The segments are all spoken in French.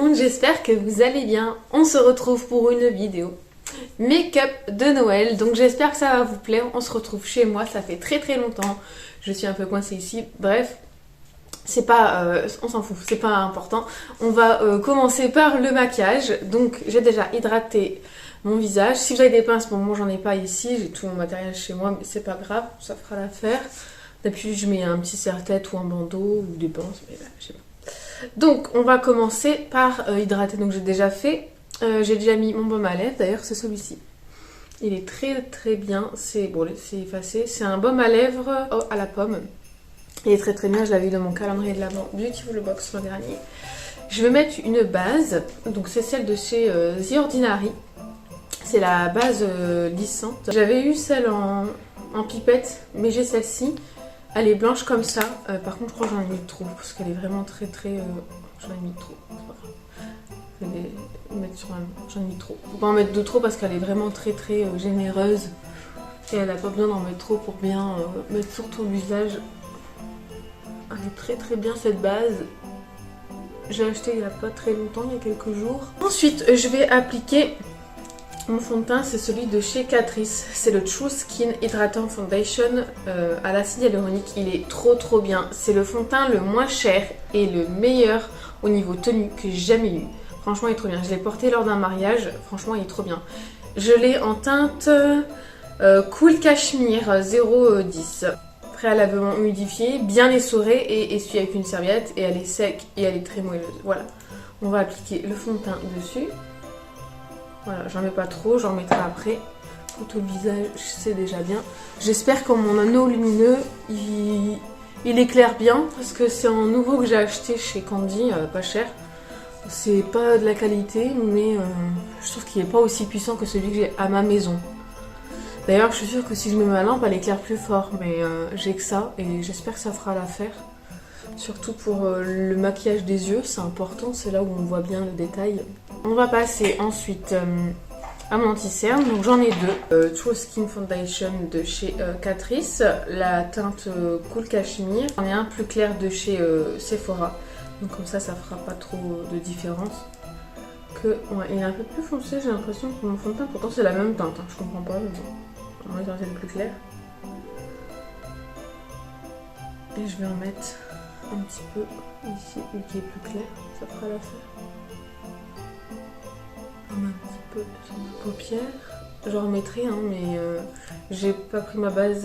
monde, j'espère que vous allez bien. On se retrouve pour une vidéo make-up de Noël, donc j'espère que ça va vous plaire. On se retrouve chez moi, ça fait très longtemps. Je suis un peu coincée ici, bref. C'est pas, on s'en fout, c'est pas important. On va commencer par le maquillage. Donc j'ai déjà hydraté mon visage. Si vous avez des pinces, bon moi j'en ai pas ici, j'ai tout mon matériel chez moi, mais c'est pas grave, ça fera l'affaire. D'habitude je mets un petit serre-tête ou un bandeau ou des pinces, mais là je sais pas. Donc on va commencer par hydrater. Donc j'ai déjà fait, j'ai déjà mis mon baume à lèvres, d'ailleurs c'est celui-ci. Il est très bien, c'est bon, c'est effacé. C'est un baume à lèvres à la pomme. Il est très bien, je l'avais eu dans mon calendrier de l'Avent Beautiful Box l'an dernier. Je vais mettre une base, donc c'est celle de chez The Ordinary. C'est la base lissante. J'avais eu celle en pipette, mais j'ai celle-ci. Elle est blanche comme ça. Par contre, je crois que j'en ai mis trop, parce qu'elle est vraiment très... J'en ai mis trop. Je vais les mettre sur j'en ai mis trop. Faut pas en mettre de trop parce qu'elle est vraiment très généreuse. Et elle n'a pas besoin d'en mettre trop pour bien mettre sur ton visage. Elle est très bien cette base. J'ai acheté il n'y a pas très longtemps, il y a quelques jours. Ensuite, je vais appliquer mon fond de teint, c'est celui de chez Catrice. C'est le True Skin Hydrating Foundation à l'acide hyaluronique. Il est trop bien. C'est le fond de teint le moins cher et le meilleur au niveau tenue que j'ai jamais eu. Franchement, il est trop bien. Je l'ai porté lors d'un mariage. Franchement, il est trop bien. Je l'ai en teinte Cool Cashmere 010. Préalablement humidifiée, bien essorée et essuyée avec une serviette. Et elle est sec et elle est très moelleuse. Voilà. On va appliquer le fond de teint dessus. Voilà, j'en mets pas trop, j'en mettrai après. Pour tout le visage, c'est déjà bien. J'espère que mon anneau lumineux, il éclaire bien. Parce que c'est un nouveau que j'ai acheté chez Candy, pas cher. C'est pas de la qualité, mais je trouve qu'il n'est pas aussi puissant que celui que j'ai à ma maison. D'ailleurs, je suis sûre que si je mets ma lampe, elle éclaire plus fort. Mais j'ai que ça et j'espère que ça fera l'affaire. Surtout pour le maquillage des yeux, c'est important, c'est là où on voit bien le détail. On va passer ensuite à mon anti-cerne, donc j'en ai deux. True Skin Foundation de chez Catrice, la teinte Cool Cashmere. J'en ai un plus clair de chez Sephora, donc comme ça fera pas trop de différence. Ouais, il est un peu plus foncé, j'ai l'impression que mon fond de teint, pourtant c'est la même teinte, hein, je comprends pas, mais bon, on va utiliser le plus clair. Et je vais en mettre un petit peu ici, vu qu'il est plus clair, ça fera l'affaire. Un petit peu sur ma paupière. J'en remettrai, hein, mais j'ai pas pris ma base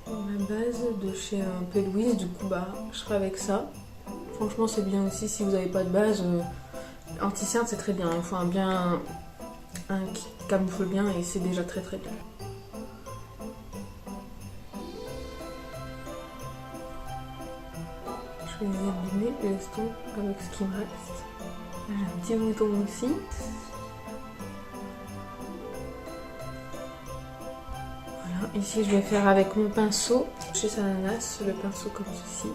de chez P. Louise, du coup bah je ferai avec ça. Franchement c'est bien aussi si vous n'avez pas de base. Anti-cerne c'est très bien, il faut un qui camoufle bien et c'est déjà très bien. Je vais les abîmer, je laisse tout avec ce qui me reste. J'ai un petit bouton aussi. Voilà, ici je vais faire avec mon pinceau chez Ananas, le pinceau comme ceci.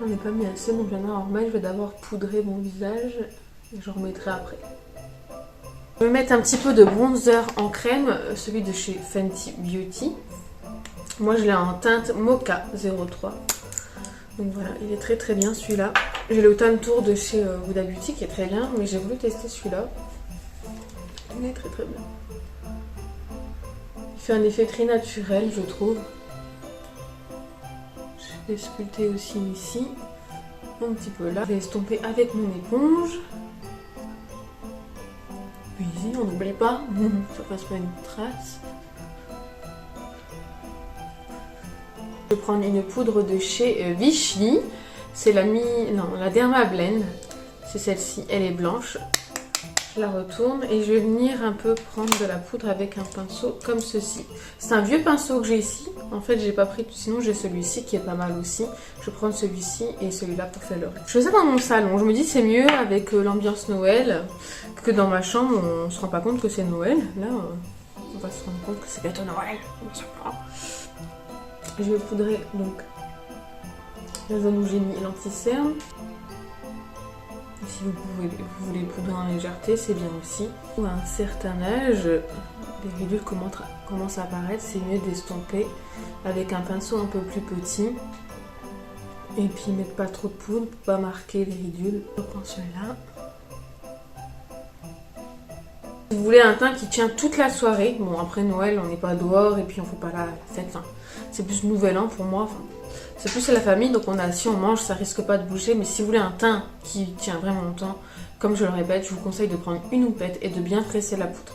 J'en ai pas mis assez, donc j'en ai en remettre. Je vais d'abord poudrer mon visage et je remettrai après. Je vais mettre un petit peu de bronzer en crème, celui de chez Fenty Beauty. Moi je l'ai en teinte Mocha 03. Donc voilà, il est très bien celui-là. J'ai le Autumn Tour de chez Huda Beauty qui est très bien, mais j'ai voulu tester celui-là. Il est très bien. Il fait un effet très naturel, je trouve. Je vais sculpter aussi ici, un petit peu là. Je vais estomper avec mon éponge. Puis ici, on n'oublie pas, ça passe pas une trace. Je vais prendre une poudre de chez Vichy. C'est la Derma Blend. C'est celle-ci, elle est blanche. Je la retourne et je vais venir un peu prendre de la poudre avec un pinceau comme ceci. C'est un vieux pinceau que j'ai ici. En fait, j'ai pas pris, sinon j'ai celui-ci qui est pas mal aussi. Je vais prendre celui-ci et celui-là pour faire le reste. Je fais ça dans mon salon. Je me dis c'est mieux avec l'ambiance Noël que dans ma chambre. On se rend pas compte que c'est Noël. Là, on va se rendre compte que c'est bientôt Noël. Je vais poudrer donc la zone où j'ai mis l'anti-cerne. Si vous voulez poudrer en légèreté, c'est bien aussi. À un certain âge, les ridules commencent à apparaître, c'est mieux d'estomper avec un pinceau un peu plus petit Et puis mettre pas trop de poudre pour pas marquer les ridules. Je prends celui-là. Si vous voulez un teint qui tient toute la soirée, bon après Noël on n'est pas dehors et puis on fait pas la fête, enfin, c'est plus Nouvel An pour moi, enfin, c'est plus à la famille donc si on mange ça risque pas de bouger, mais si vous voulez un teint qui tient vraiment longtemps, comme je le répète, je vous conseille de prendre une houppette et de bien presser la poudre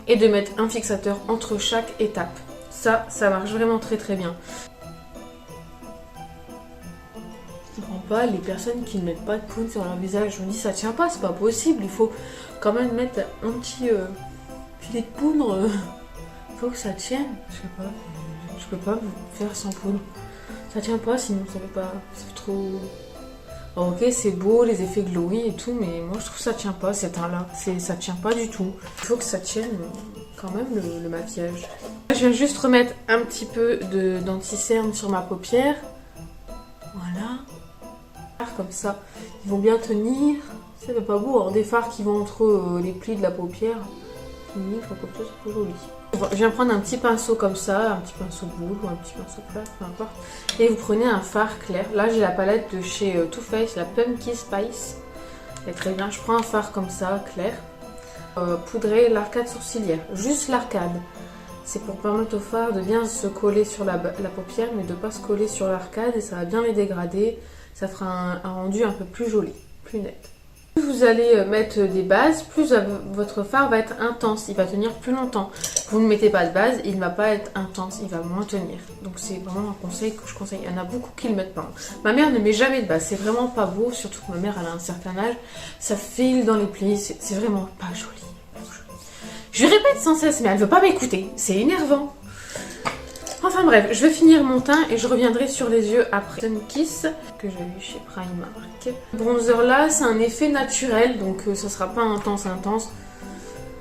et de mettre un fixateur entre chaque étape. Ça marche vraiment très très bien. Je comprends pas les personnes qui ne mettent pas de poudre sur leur visage. Je me dis ça tient pas, c'est pas possible. Il faut quand même mettre un petit filet de poudre. Il faut que ça tienne. Je sais pas. Je peux pas faire sans poudre. Ça tient pas, sinon ça fait pas. Ça fait trop. Alors, ok, c'est beau, les effets glowy et tout, mais moi je trouve que ça tient pas, cet teint-là. Ça tient pas du tout. Il faut que ça tienne quand même le maquillage. Je viens juste remettre un petit peu d'anti-cerne sur ma paupière. Voilà. Comme ça, ils vont bien tenir. C'est pas beau, alors des fards qui vont entre les plis de la paupière. Comme ça, c'est pas joli. Je viens prendre un petit pinceau comme ça, un petit pinceau boule ou un petit pinceau plat, peu importe. Et vous prenez un fard clair. Là, j'ai la palette de chez Too Faced, la Pumpkin Spice. Elle est très bien. Je prends un fard comme ça, clair. Poudrer l'arcade sourcilière, juste l'arcade. C'est pour permettre au fard de bien se coller sur la paupière, mais de ne pas se coller sur l'arcade et ça va bien les dégrader. Ça fera un rendu un peu plus joli, plus net. Plus vous allez mettre des bases, plus votre fard va être intense, il va tenir plus longtemps. Vous ne mettez pas de base, il ne va pas être intense, il va moins tenir. Donc c'est vraiment un conseil que je conseille. Il y en a beaucoup qui le mettent pas. Ma mère ne met jamais de base, c'est vraiment pas beau, surtout que ma mère elle a un certain âge. Ça file dans les plis, c'est vraiment pas joli. Je lui répète sans cesse, mais elle veut pas m'écouter, c'est énervant. Enfin bref, je vais finir mon teint et je reviendrai sur les yeux après. Sun Kiss, que j'ai eu chez Primark. Le bronzer là, c'est un effet naturel, donc ça sera pas intense.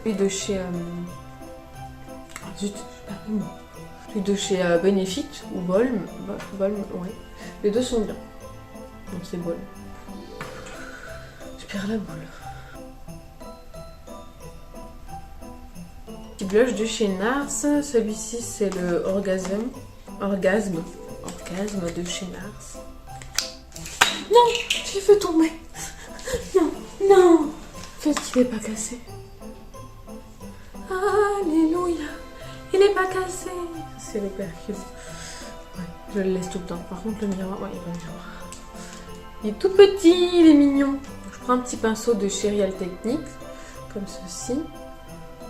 Celui de chez... zut, celui de chez Benefit ou Balm. Balm, ouais. Les deux sont bien. Donc c'est Balm. Je perds la boule. Blush de chez Nars, celui-ci c'est le Orgasme de chez Nars. Non, je l'ai fait tomber. Non, faites qu'il n'est pas cassé. Alléluia, il n'est pas cassé. C'est le percule. Ouais, je le laisse tout le temps. Par contre le miroir, ouais, il n'y a pas de miroir. Il est tout petit, il est mignon. Je prends un petit pinceau de chez Real Techniques, comme ceci.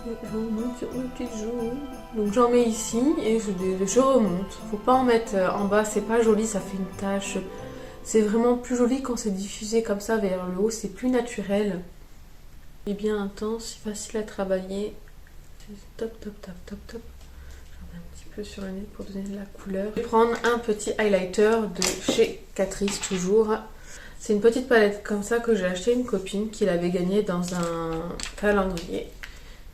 Je remonte sur mes petites joues. Donc j'en mets ici et je remonte. Faut pas en mettre en bas, c'est pas joli, ça fait une tache. C'est vraiment plus joli quand c'est diffusé comme ça vers le haut, c'est plus naturel. Il est bien intense, facile à travailler. C'est top. J'en mets un petit peu sur le nez pour donner de la couleur. Je vais prendre un petit highlighter de chez Catrice toujours. C'est une petite palette comme ça que j'ai acheté à une copine qui l'avait gagnée dans un calendrier.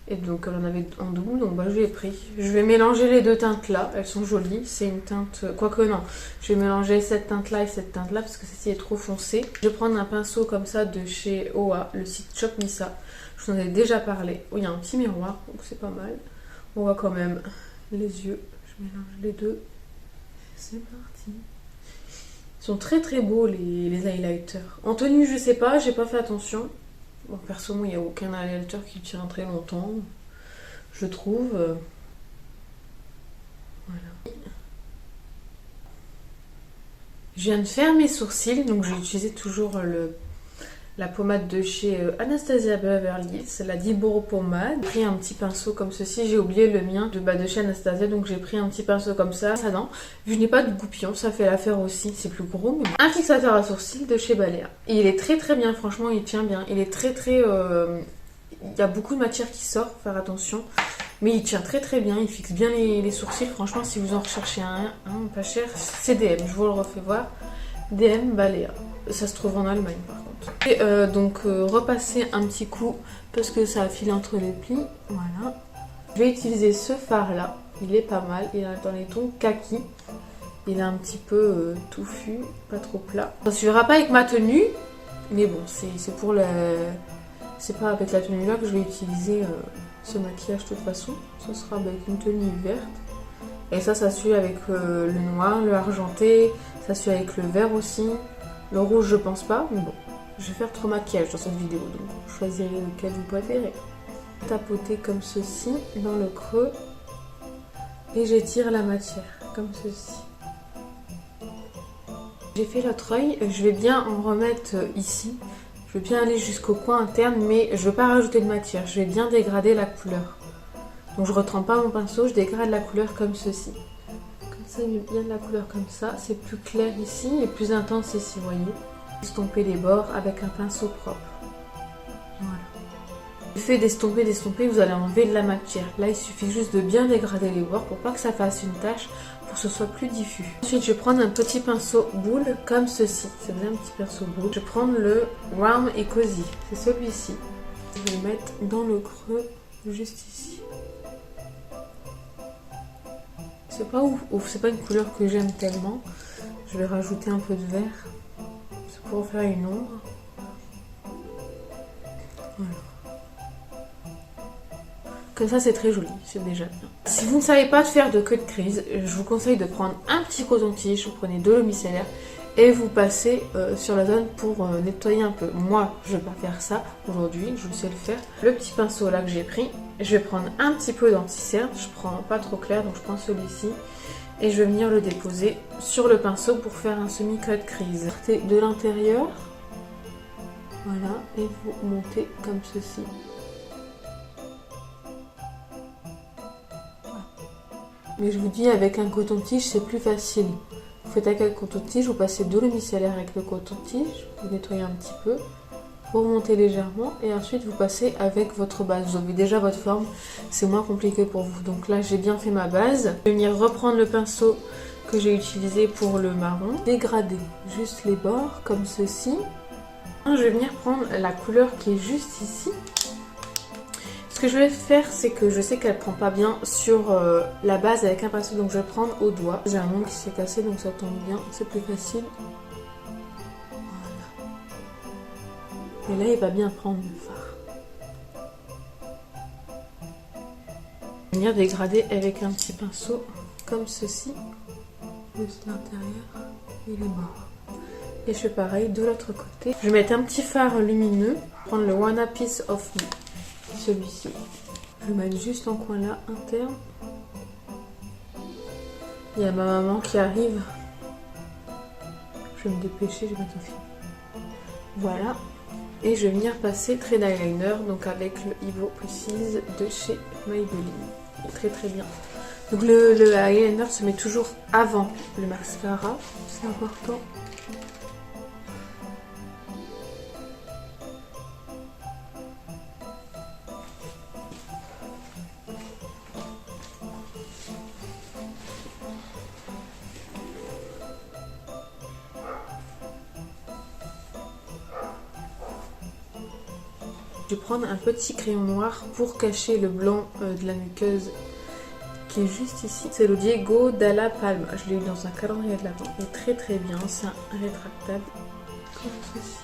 Et donc elle en avait en double, donc je l'ai pris. Je vais mélanger les deux teintes là, elles sont jolies. C'est une teinte, quoique non, je vais mélanger cette teinte là et cette teinte là parce que celle-ci est trop foncée. Je vais prendre un pinceau comme ça de chez OA, le site Shop Missa. Je vous en ai déjà parlé. Oh, il y a un petit miroir, donc c'est pas mal. On voit quand même les yeux. Je mélange les deux. C'est parti. Ils sont très très beaux les highlighters. En tenue, je sais pas, j'ai pas fait attention. Bon, perso, moi, il n'y a aucun highlighter qui tient très longtemps, je trouve. Voilà. Je viens de faire mes sourcils, donc j'ai utilisé toujours la pommade de chez Anastasia Beverly, c'est la Diboro pommade. J'ai pris un petit pinceau comme ceci, j'ai oublié le mien de chez Anastasia, donc j'ai pris un petit pinceau comme ça. Ça non, je n'ai pas de goupillon, ça fait l'affaire aussi, c'est plus gros. Mais... Un fixateur à sourcils de chez Balea. Et il est très très bien, franchement, il tient bien. Il est très très... Il y a beaucoup de matière qui sort, faut faire attention. Mais il tient très très bien, il fixe bien les sourcils. Franchement, si vous en recherchez un pas cher, c'est DM, je vous le refais voir. DM Balea. Ça se trouve en Allemagne par contre. Et donc repasser un petit coup parce que ça a filé entre les plis. Voilà. Je vais utiliser ce fard là. Il est pas mal. Il est dans les tons kaki. Il est un petit peu touffu, pas trop plat. Ça ne suffira pas avec ma tenue. Mais bon, c'est pour le... C'est pas avec la tenue là que je vais utiliser ce maquillage de toute façon. Ce sera avec une tenue verte. Et ça suit avec le noir, le argenté. Ça suit avec le vert aussi. Le rouge, je pense pas, mais bon. Je vais faire 3 maquillages dans cette vidéo, donc vous choisirez lequel vous préférez. Tapoter comme ceci dans le creux et j'étire la matière comme ceci. J'ai fait l'autre œil, je vais bien en remettre ici. Je vais bien aller jusqu'au coin interne, mais je ne veux pas rajouter de matière. Je vais bien dégrader la couleur. Donc je ne retrempe pas mon pinceau, je dégrade la couleur comme ceci. Comme ça, il met bien de la couleur comme ça. C'est plus clair ici et plus intense ici, vous voyez. Estomper les bords avec un pinceau propre. Voilà. L'effet d'estomper, vous allez enlever de la matière. Là, il suffit juste de bien dégrader les bords pour pas que ça fasse une tache, pour que ce soit plus diffus. Ensuite, je vais prendre un petit pinceau boule comme ceci. C'est bien un petit pinceau boule. Je vais prendre le Warm et Cozy. C'est celui-ci. Je vais le mettre dans le creux, juste ici. C'est pas ouf, c'est pas une couleur que j'aime tellement. Je vais rajouter un peu de vert. C'est pour faire une ombre. Voilà. Comme ça, c'est très joli, c'est déjà bien. Si vous ne savez pas faire de queue de crise, je vous conseille de prendre un petit coton-tige, vous prenez de l'eau micellaire et vous passez sur la zone pour nettoyer un peu. Moi, je ne vais pas faire ça aujourd'hui, je sais le faire. Le petit pinceau là que j'ai pris, je vais prendre un petit peu d'anti-cerne, je prends pas trop clair, donc je prends celui-ci. Et je vais venir le déposer sur le pinceau pour faire un semi-queue de crise. Partez de l'intérieur, voilà, et vous montez comme ceci. Mais je vous dis, avec un coton-tige, c'est plus facile. Vous faites avec le coton-tige, vous passez de l'eau micellaire avec le coton-tige, vous nettoyez un petit peu, vous remontez légèrement et ensuite vous passez avec votre base. Vous avez déjà votre forme, c'est moins compliqué pour vous. Donc là, j'ai bien fait ma base. Je vais venir reprendre le pinceau que j'ai utilisé pour le marron, dégrader juste les bords comme ceci. Je vais venir prendre la couleur qui est juste ici. Ce que je vais faire, c'est que je sais qu'elle prend pas bien sur la base avec un pinceau, donc je vais prendre au doigt. J'ai un ongle qui s'est cassé, donc ça tombe bien, c'est plus facile. Voilà. Et là, il va bien prendre le fard. Je vais venir dégrader avec un petit pinceau, comme ceci, juste l'intérieur et les bords. Et je fais pareil de l'autre côté. Je vais mettre un petit fard lumineux, prendre le Wanna Piece of Me. Celui-ci. Je vais mettre juste en coin là, interne. Il y a ma maman qui arrive. Je vais me dépêcher, je vais bientôt finir. Voilà. Et je vais venir passer trait d'eyeliner, donc avec le Evo Precise de chez Maybelline. Très très bien. Donc le eyeliner se met toujours avant le mascara. C'est important. Je vais prendre un petit crayon noir pour cacher le blanc de la muqueuse qui est juste ici. C'est le Diego Dalla Palma. Je l'ai eu dans un calendrier de l'Avent. Il est très très bien. C'est un rétractable. Comme ceci.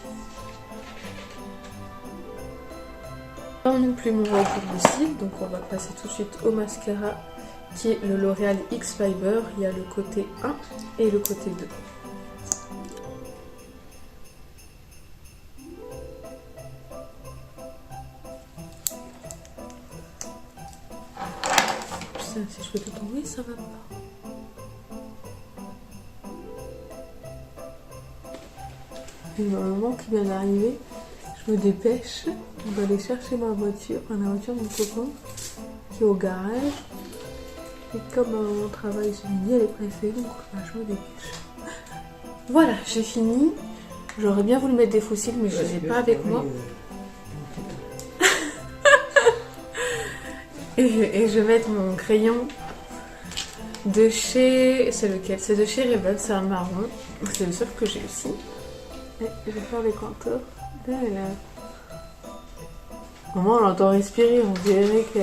Pas non plus mon recours de cils. Donc on va passer tout de suite au mascara qui est le L'Oréal X Fiber. Il y a le côté 1 et le côté 2. Si je peux tout tomber, ça va pas. Il y a un moment qui vient d'arriver. Je me dépêche. On va aller chercher ma voiture. Enfin, la voiture de mon copain qui est au garage. Et comme mon travail se finit, elle est pressée. Donc je me dépêche. Voilà, j'ai fini. J'aurais bien voulu mettre des faux cils, mais je les ai pas avec moi. Et je vais mettre mon crayon de chez... C'est lequel? C'est de chez Rebel, c'est un marron. C'est le seul que j'ai aussi. Et je vais faire les contours de mes lèvres. Maman, on l'entend respirer, on dirait que...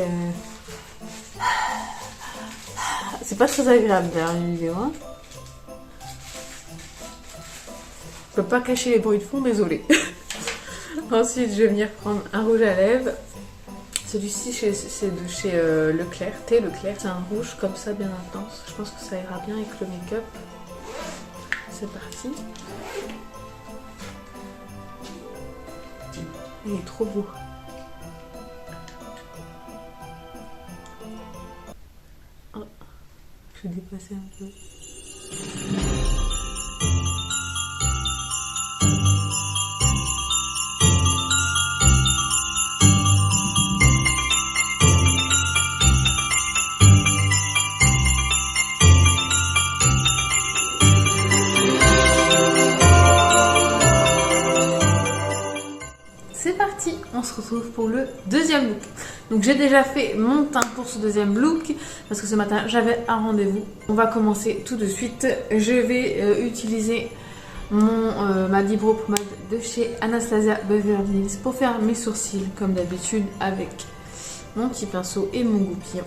C'est pas très agréable derrière une vidéo, hein. Je peux pas cacher les bruits de fond, désolé. Ensuite, je vais venir prendre un rouge à lèvres. Celui-ci, c'est de chez Leclerc, Thé Leclerc. C'est un rouge comme ça, bien intense. Je pense que ça ira bien avec le make-up. c'est parti. Il est trop beau. Oh, je vais dépasser un peu. C'est parti, on se retrouve pour le deuxième look. Donc j'ai déjà fait mon teint pour ce deuxième look parce que ce matin j'avais un rendez-vous. On va commencer tout de suite. Je vais utiliser ma Libro Pomade de chez Anastasia Beverly Hills pour faire mes sourcils comme d'habitude avec mon petit pinceau et mon goupillon.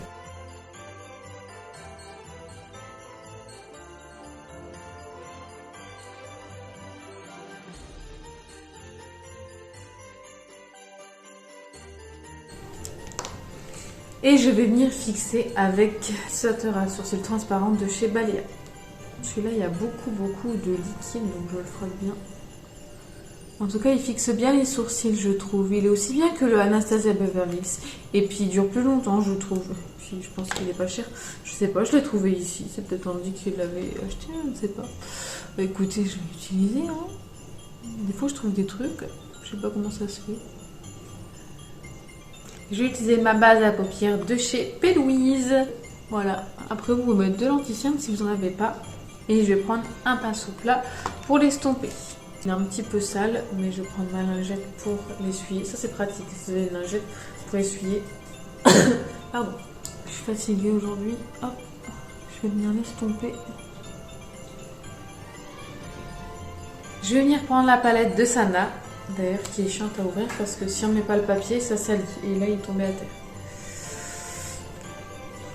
Et je vais venir fixer avec ce serre à sourcils transparent de chez Balea. Celui-là, il y a beaucoup de liquide, donc je le frotte bien. En tout cas, il fixe bien les sourcils, je trouve. Il est aussi bien que le Anastasia Beverly Hills. Et puis, il dure plus longtemps, je trouve. Puis, je pense qu'il est pas cher. Je sais pas, je l'ai trouvé ici. C'est peut-être Andy qui l'avait acheté, je ne sais pas. Bah, écoutez, je l'ai utilisé. Hein. Des fois, je trouve des trucs. Je sais pas comment ça se fait. Je vais utiliser ma base à paupières de chez P. Louise. Voilà. Après, vous pouvez mettre de l'anti-cerne si vous n'en avez pas. Et je vais prendre un pinceau plat pour l'estomper. Il est un petit peu sale, mais je vais prendre ma lingette pour l'essuyer. Ça, c'est pratique. Vous avez une lingette pour essuyer. Pardon. Je suis fatiguée aujourd'hui. Hop. Je vais venir l'estomper. Je vais venir prendre la palette de Sana. D'ailleurs, qui est chiante à ouvrir parce que si on ne met pas le papier, ça salit. Et là, il est tombé à terre.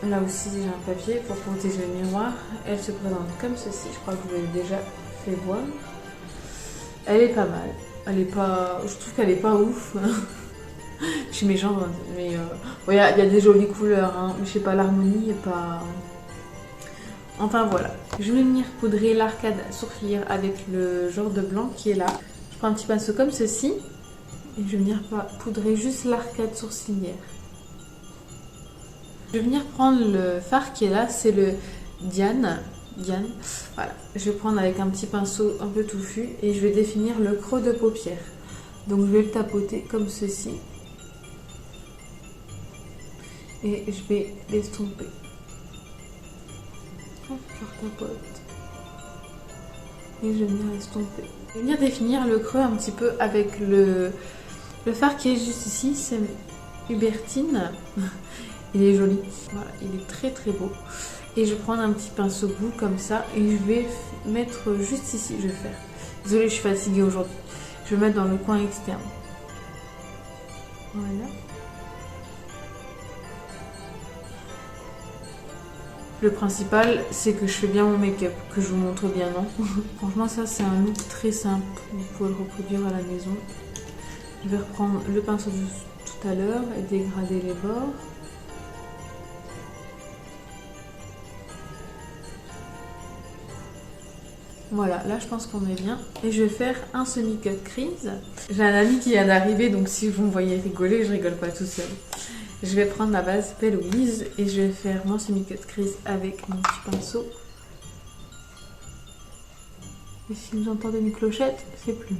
Là aussi, j'ai un papier pour protéger le miroir. Elle se présente comme ceci. Je crois que vous l'avez déjà fait voir. Elle est pas mal. Elle est pas... Je trouve qu'elle est pas ouf. Je suis méchante, mais il y a des jolies couleurs. Hein. Mais je sais pas, l'harmonie est pas... Enfin voilà. Je vais venir poudrer l'arcade sourcilière avec le genre de blanc qui est là. Je prends un petit pinceau comme ceci et je vais venir poudrer juste l'arcade sourcilière. Je vais venir prendre le fard qui est là, c'est le Diane. Voilà, je vais prendre avec un petit pinceau un peu touffu et je vais définir le creux de paupière. Donc je vais le tapoter comme ceci et je vais l'estomper. Hop, je retapote. Et je vais venir estomper. Je vais venir définir le creux un petit peu avec le fard qui est juste ici, c'est Hubertine. Il est joli, voilà, il est très beau. Et je vais prendre un petit pinceau boule comme ça et je vais mettre juste ici, je vais faire. Désolée, je suis fatiguée aujourd'hui. Je vais mettre dans le coin externe. Voilà. Le principal, c'est que je fais bien mon make-up, que je vous montre bien, non? Franchement, ça, c'est un look très simple. Vous pouvez le reproduire à la maison. Je vais reprendre le pinceau de tout à l'heure et dégrader les bords. Voilà, là, je pense qu'on est bien. Et je vais faire un semi-cut crease. J'ai un ami qui vient d'arriver, donc si vous me voyez rigoler, je rigole pas tout seul. Je vais prendre ma base P. Louise et je vais faire mon semi-cut crease avec mon petit pinceau. Et si vous entendez une clochette, c'est plus.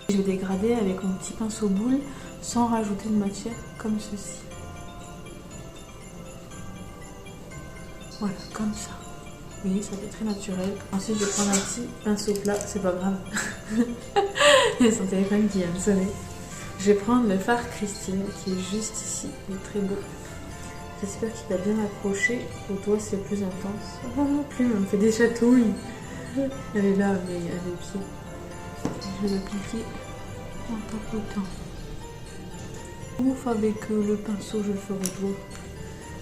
Je vais dégrader avec mon petit pinceau boule sans rajouter de matière comme ceci. Voilà, comme ça. Vous voyez, ça fait très naturel. Ensuite, je vais prendre un petit pinceau plat, c'est pas grave. Il y a son téléphone qui vient de sonner. Je vais prendre le fard Christine qui est juste ici. Il est très beau. J'espère qu'il va bien accrocher. Pour toi, c'est plus intense. Oh non plus, on me fait des chatouilles. Elle est là, mais elle est pieds. Je vais l'appliquer en tapotant. Ouf, avec le pinceau, je le ferai beau.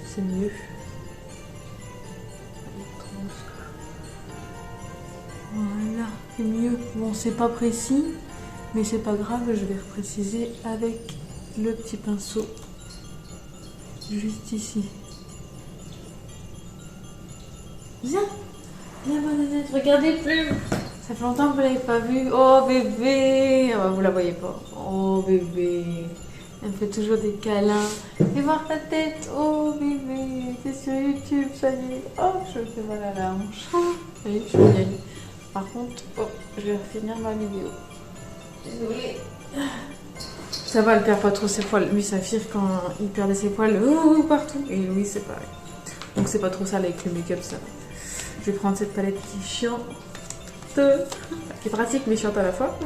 C'est mieux. Voilà, c'est mieux. Bon, c'est pas précis, mais c'est pas grave, je vais repréciser avec le petit pinceau Juste ici. Viens, viens ma nanette, regardez plus. Ça fait longtemps que vous l'avez pas vue. Oh bébé. Oh, vous la voyez pas. Oh bébé. Elle me fait toujours des câlins. Fais voir ta tête. Oh bébé. C'est sur YouTube, ça y est. Oh, je me fais mal à la hanche. Oui, je suis vieille. Par contre, oh, je vais finir ma vidéo. Désolée. Ça va, elle perd pas trop ses poils. Lui, Saphir, quand il perdait ses poils, partout. Et Louis, c'est pareil. Donc c'est pas trop sale avec le make-up, ça va. Je vais prendre cette palette qui est chiante, qui est pratique mais chiante à la fois.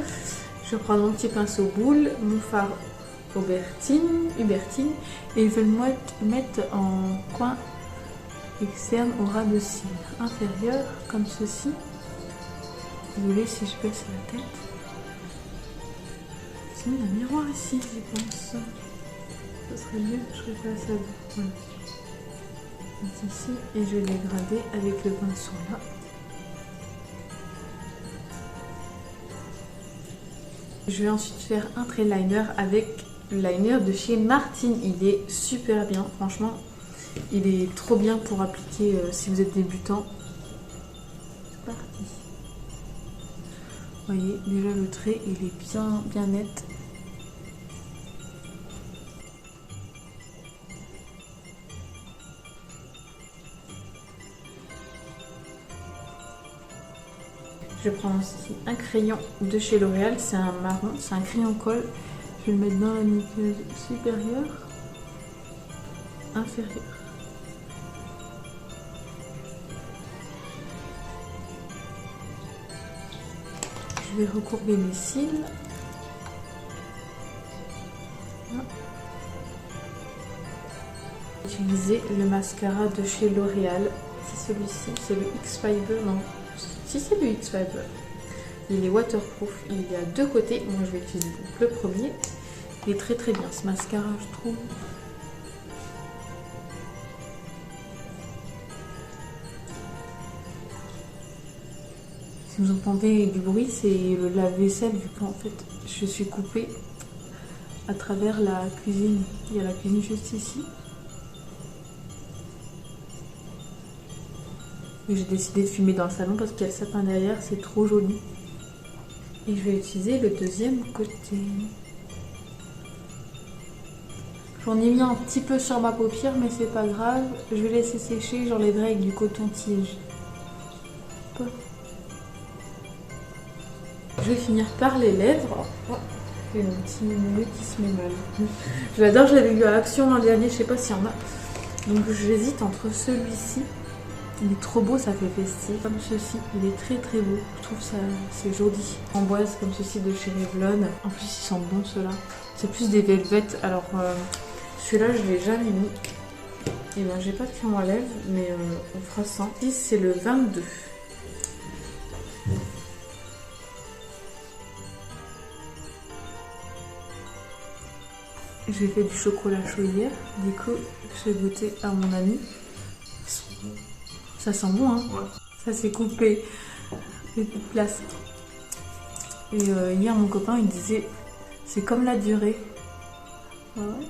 Je vais prendre mon petit pinceau boule, mon fard Hubertine, et je vais le mettre en coin externe au ras de cils inférieur, comme ceci. Désolée si je baisse la tête. Sinon, il y a un miroir ici, je pense. Ça serait mieux que je refasse ça. Voilà. Ici, et je vais dégrader avec le pinceau là. Je vais ensuite faire un trait liner avec le liner de chez Martine. Il est super bien, franchement. Il est trop bien pour appliquer si vous êtes débutant. C'est parti. Vous voyez, déjà le trait, il est bien net. Je prends aussi un crayon de chez L'Oréal, c'est un marron, c'est un crayon colle. Je vais le mettre dans la muqueuse supérieure, inférieure. Je vais recourber mes cils. Utiliser le mascara de chez L'Oréal, c'est celui-ci, c'est le X-Fiber, non. Si c'est le X-Fiber, il est waterproof, il y a deux côtés. Moi je vais utiliser le premier. Il est très très bien ce mascara, je trouve. Si vous entendez du bruit, c'est le lave-vaisselle vu qu'en fait je suis coupée à travers la cuisine. Il y a la cuisine juste ici. J'ai décidé de filmer dans le salon parce qu'il y a le sapin derrière, c'est trop joli. Et je vais utiliser le deuxième côté. J'en ai mis un petit peu sur ma paupière, mais c'est pas grave. Je vais laisser sécher, j'enlèverai avec du coton-tige. Je vais finir par les lèvres. Oh, j'ai mon petit nez qui se met mal. Je l'adore, je l'avais eu à Action l'an dernier, je sais pas s'il y en a. Donc j'hésite entre celui-ci. Il est trop beau, ça fait festif. Comme ceci, il est très très beau. Je trouve ça c'est joli. Framboise comme ceci de chez Revlon. En plus, ils sentent bon ceux-là. C'est plus des velvet. Alors celui-là, je l'ai jamais mis. Et ben, j'ai pas de crème à lèvres, mais on fera ça. Ici, c'est le 22. J'ai fait du chocolat chaud hier. Du coup, j'ai goûté à mon ami. Ça sent bon, hein? Ouais. Ça s'est coupé. Les petites places. Et hier, mon copain, il disait, c'est comme la durée. Ah ouais.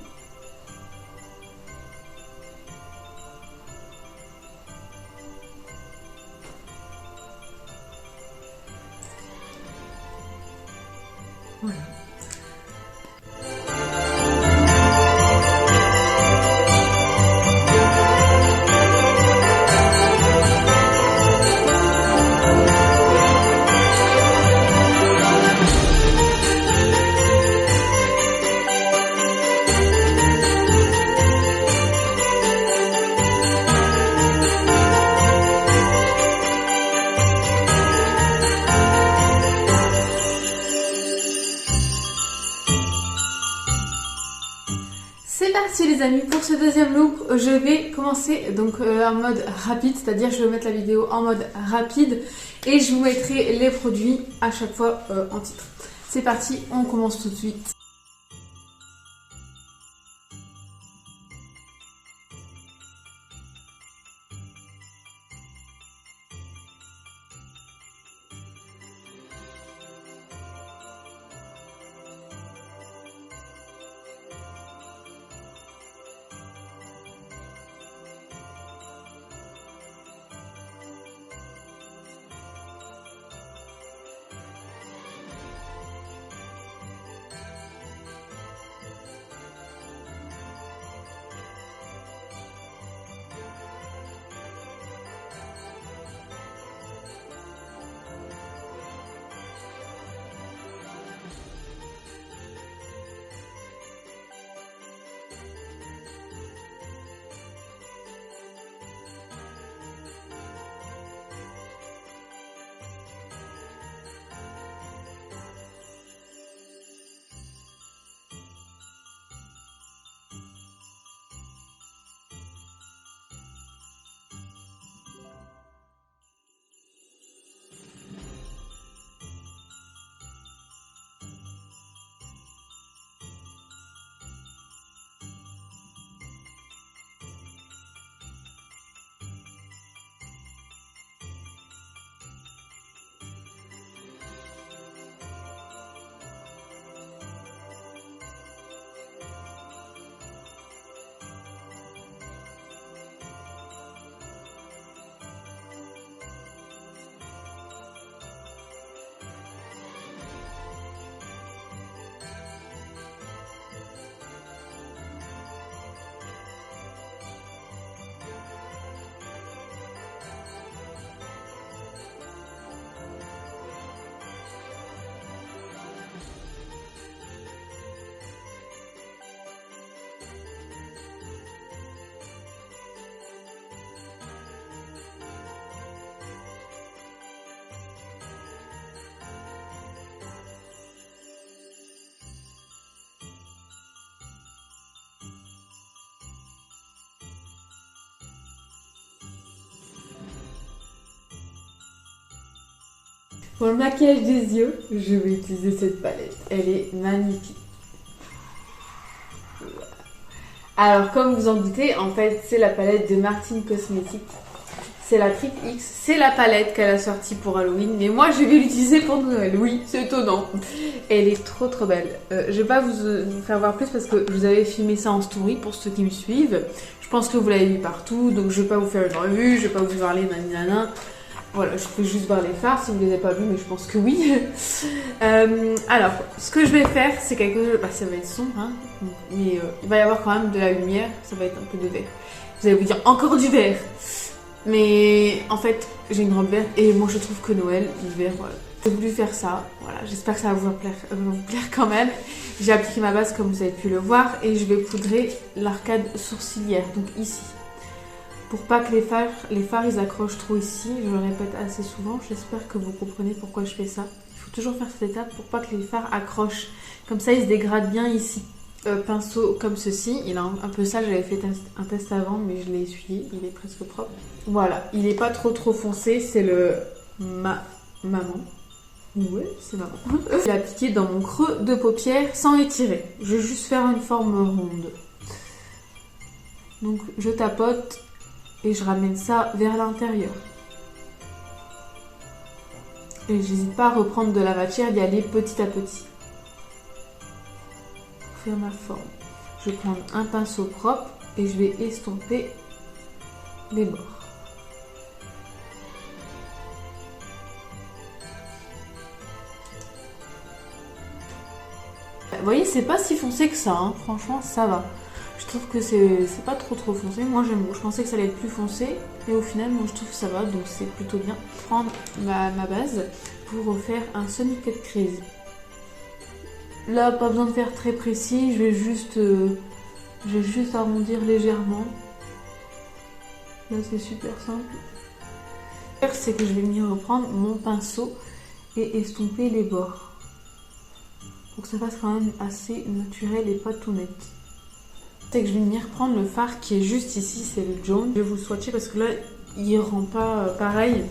Voilà. C'est parti les amis, pour ce deuxième look, je vais commencer donc en mode rapide, c'est-à-dire je vais mettre la vidéo en mode rapide et je vous mettrai les produits à chaque fois en titre. C'est parti, on commence tout de suite. Pour le maquillage des yeux, je vais utiliser cette palette. Elle est magnifique. Alors, comme vous en doutez, en fait, c'est la palette de Martine Cosmetics. C'est la Triple X. C'est la palette qu'elle a sortie pour Halloween. Mais moi, je vais l'utiliser pour Noël. Oui, c'est étonnant. Elle est trop trop belle. Je vais pas vous faire voir plus parce que je vous avais filmé ça en story pour ceux qui me suivent. Je pense que vous l'avez vu partout. Donc, je vais pas vous faire une revue. Je vais pas vous parler nanana. Voilà, je peux juste voir les fards si vous les avez pas vus, mais je pense que oui. Alors, ce que je vais faire, c'est quelque chose... Bah, ça va être sombre, hein. Mais il va y avoir quand même de la lumière. Ça va être un peu de vert. Vous allez vous dire, encore du vert. Mais en fait, j'ai une robe verte et moi je trouve que Noël, l'hiver, voilà. J'ai voulu faire ça, voilà, j'espère que ça va vous plaire quand même. J'ai appliqué ma base comme vous avez pu le voir et je vais poudrer l'arcade sourcilière, donc ici. Pour pas que les phares ils accrochent trop ici, je le répète assez souvent, j'espère que vous comprenez pourquoi je fais ça. Il faut toujours faire cette étape pour pas que les phares accrochent, comme ça ils se dégradent bien ici. Pinceau comme ceci, il est un peu sale, j'avais fait un test avant mais je l'ai essuyé, il est presque propre. Voilà, il est pas trop foncé, c'est le maman. Ouais, c'est maman. Je l'ai appliqué dans mon creux de paupière sans étirer. Je vais juste faire une forme ronde. Donc je tapote et je ramène ça vers l'intérieur. Et j'hésite pas à reprendre de la matière, d'y aller petit à petit. Faire ma forme. Je vais prendre un pinceau propre et je vais estomper les bords. Vous voyez, c'est pas si foncé que ça, hein. Franchement, ça va. Je trouve que c'est pas trop foncé. Moi, j'aime. Je pensais que ça allait être plus foncé, et au final, moi, je trouve que ça va, donc c'est plutôt bien. Prendre ma base pour refaire un semi-cut crease. Là, pas besoin de faire très précis, je vais juste arrondir légèrement. Là, c'est super simple. C'est que je vais venir reprendre mon pinceau et estomper les bords. Pour que ça fasse quand même assez naturel et pas tout net. C'est que je vais venir prendre le fard qui est juste ici, c'est le jaune. Je vais vous le swatcher parce que là, il rend pas pareil.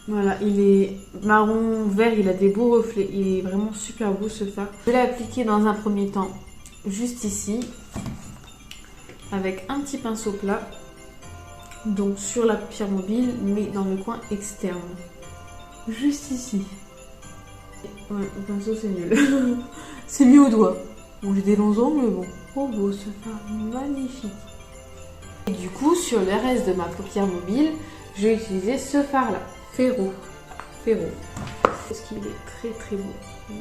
Voilà, il est marron vert, il a des beaux reflets, il est vraiment super beau ce fard. Je vais l'appliquer dans un premier temps, juste ici, avec un petit pinceau plat, donc sur la paupière mobile, mais dans le coin externe. Juste ici. Ouais, le pinceau c'est nul. C'est mis au doigt. Bon, j'ai des longs ongles, mais bon. Oh beau ce fard, magnifique. Et du coup, sur le reste de ma paupière mobile, je vais utiliser ce fard là. Ferro. Parce qu'il est très beau. Oh,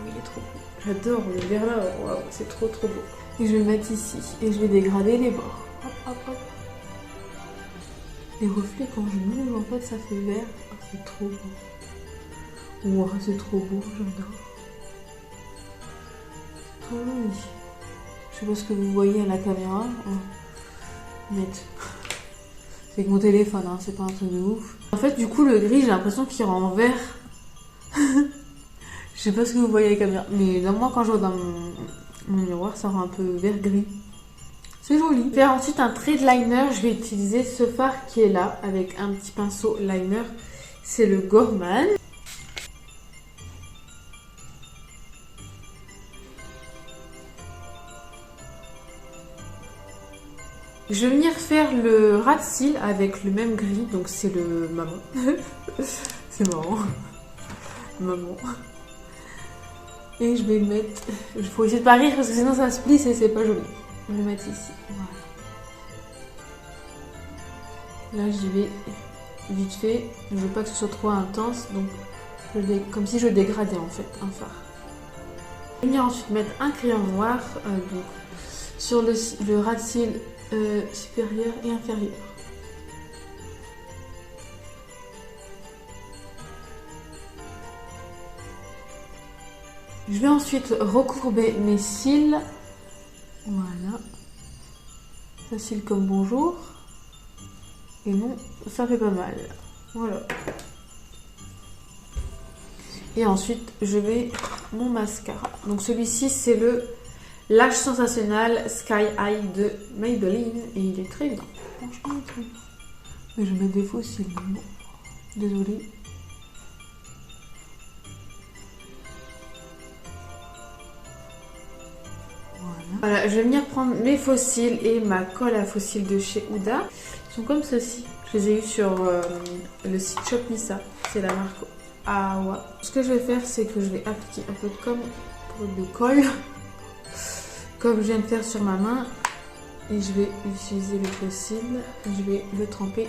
il est trop beau. J'adore le vert là. Waouh, c'est trop beau. Et je vais le mettre ici. Et je vais dégrader les bords. Hop. Les reflets, quand je bouge, en fait, ça fait vert. Oh, c'est trop beau. Wow, c'est trop beau. J'adore. C'est trop joli. Je sais pas ce que vous voyez à la caméra. Oh. Net. C'est que mon téléphone, hein, c'est pas un truc de ouf. En fait, du coup, le gris, j'ai l'impression qu'il rend vert. Je sais pas ce que vous voyez à la caméra. Mais là, moi, quand je vois dans mon miroir, ça rend un peu vert-gris. C'est joli. Je vais faire ensuite un trait de liner. Je vais utiliser ce fard qui est là, avec un petit pinceau liner. C'est le Gorman. Je vais venir faire le ras de cils avec le même gris, donc c'est le maman. C'est marrant. Maman. Et je vais le mettre... Il faut essayer de pas rire parce que sinon ça se plisse et c'est pas joli. Je vais le mettre ici. Voilà. Là j'y vais vite fait. Je veux pas que ce soit trop intense, donc comme si je dégradais en fait un fard. Je vais venir ensuite mettre un crayon noir donc, sur le ras de cils supérieur et inférieur. Je vais ensuite recourber mes cils. Voilà. Facile comme bonjour. Et non, ça fait pas mal. Voilà. Et ensuite, je vais mon mascara. Donc celui-ci, c'est le Lash Sensationnel Sky High de Maybelline. Et il est très bien. Franchement, il est très bien. Mais je mets des faux cils. Bon. Désolée. Voilà, je vais venir prendre mes fossiles et ma colle à fossiles de chez Huda. Ils sont comme ceci. Je les ai eu sur le site Shopnissa. C'est la marque Awa. Ce que je vais faire, c'est que je vais appliquer un peu de colle, comme je viens de faire sur ma main. Et je vais utiliser le fossile. Je vais le tremper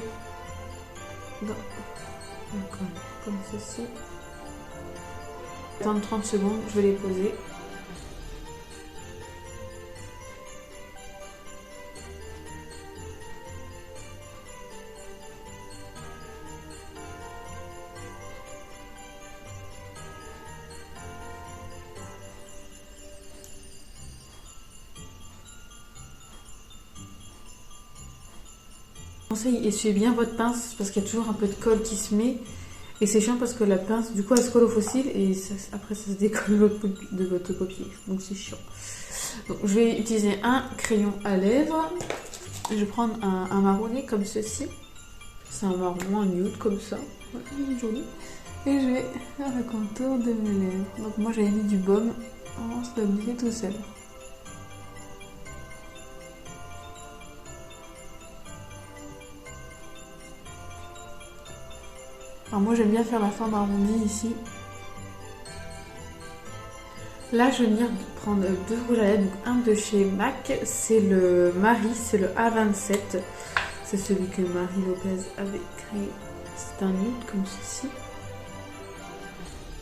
dans la colle, comme ceci. Attendre 30 secondes, je vais les poser. Conseil, essuyez bien votre pince parce qu'il y a toujours un peu de colle qui se met et c'est chiant parce que la pince du coup elle se colle au fossile et ça, après ça se décolle de votre papier, donc c'est chiant. Donc, je vais utiliser un crayon à lèvres. Je vais prendre un marronné comme ceci. C'est un marron, un nude comme ça. Ouais, il est joli. Et je vais faire le contour de mes lèvres. Donc moi j'avais mis du baume. On se doit glisser tout seul. Alors moi j'aime bien faire la forme arrondie ici. Là je vais venir prendre deux rouges à lèvres, donc un de chez MAC, c'est le Marie, c'est le A27. C'est celui que Marie Lopez avait créé. C'est un nude comme ceci.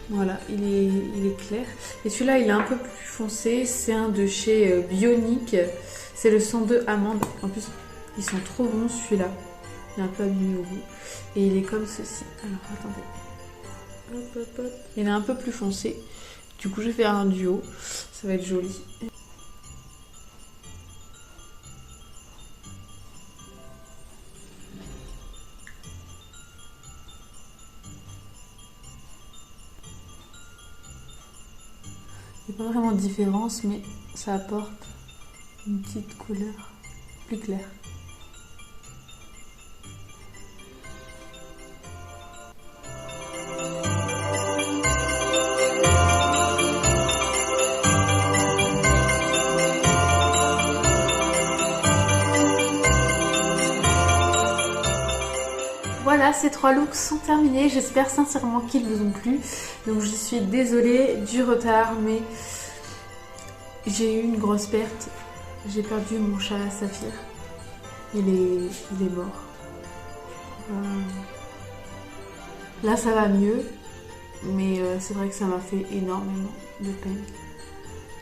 Voilà, il est clair. Et celui-là il est un peu plus foncé, c'est un de chez Bionic. C'est le 102 Amande. En plus ils sont trop bons celui-là. Il est un peu abîmé au bout. Et il est comme ceci. Alors, attendez. Hop, hop, hop. Il est un peu plus foncé. Du coup, je vais faire un duo. Ça va être joli. Il n'y a pas vraiment de différence, mais ça apporte une petite couleur plus claire. Voilà, ces trois looks sont terminés. J'espère sincèrement qu'ils vous ont plu. Donc je suis désolée du retard, mais j'ai eu une grosse perte. J'ai perdu mon chat Saphir. Il est mort. Là ça va mieux, mais c'est vrai que ça m'a fait énormément de peine.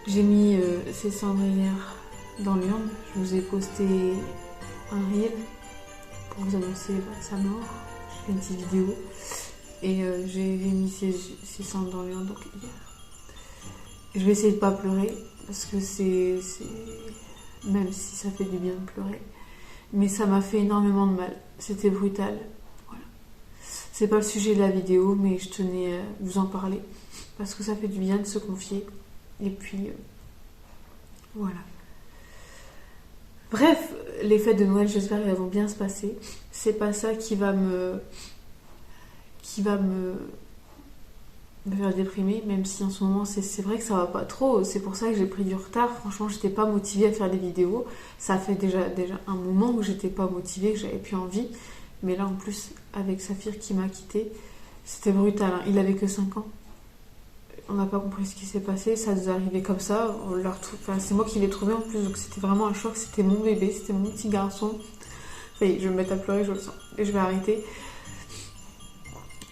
J'ai mis ses cendrières dans l'urne. Je vous ai posté un reel pour vous annoncer sa mort. J'ai fait une petite vidéo et j'ai mis ses cendres dans l'urne donc hier. Je vais essayer de pas pleurer parce que c'est même si ça fait du bien de pleurer, mais ça m'a fait énormément de mal. C'était brutal. Voilà. C'est pas le sujet de la vidéo, mais je tenais à vous en parler parce que ça fait du bien de se confier. Et puis voilà. Bref, les fêtes de Noël, j'espère qu'elles vont bien se passer. C'est pas ça qui va me faire déprimer, même si en ce moment c'est vrai que ça va pas trop. C'est pour ça que j'ai pris du retard. Franchement, j'étais pas motivée à faire des vidéos. Ça fait déjà un moment où j'étais pas motivée, que j'avais plus envie. Mais là en plus, avec Saphir qui m'a quittée, c'était brutal. Hein. Il avait que 5 ans. On n'a pas compris ce qui s'est passé, ça nous est arrivé comme ça. C'est moi qui l'ai trouvé en plus, donc c'était vraiment un choc. C'était mon bébé, c'était mon petit garçon. Ça y est, je vais me mettre à pleurer, je le sens. Et je vais arrêter.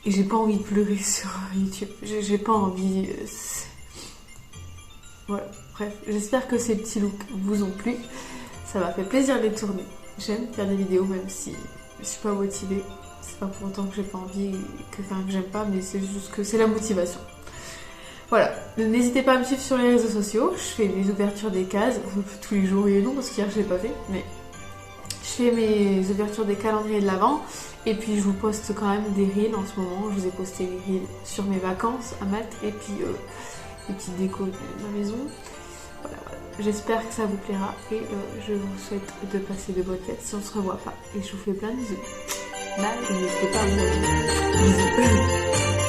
Et j'ai pas envie de pleurer sur YouTube. J'ai pas envie. Voilà, bref. J'espère que ces petits looks vous ont plu. Ça m'a fait plaisir de les tourner. J'aime faire des vidéos, même si je suis pas motivée. C'est pas pour autant que j'ai pas envie, que j'aime pas, mais c'est juste que c'est la motivation. Voilà, n'hésitez pas à me suivre sur les réseaux sociaux. Je fais les ouvertures des cases tous les jours et non, parce qu'hier je l'ai pas fait, mais je fais mes ouvertures des calendriers de l'Avent. Et puis je vous poste quand même des reels en ce moment. Je vous ai posté les reels sur mes vacances à Malte et puis les petites décos de ma maison. Voilà. J'espère que ça vous plaira et je vous souhaite de passer de bonnes fêtes si on se revoit pas. Et je vous fais plein de bisous. Bye, et n'hésitez pas à me rejoindre. Bisous.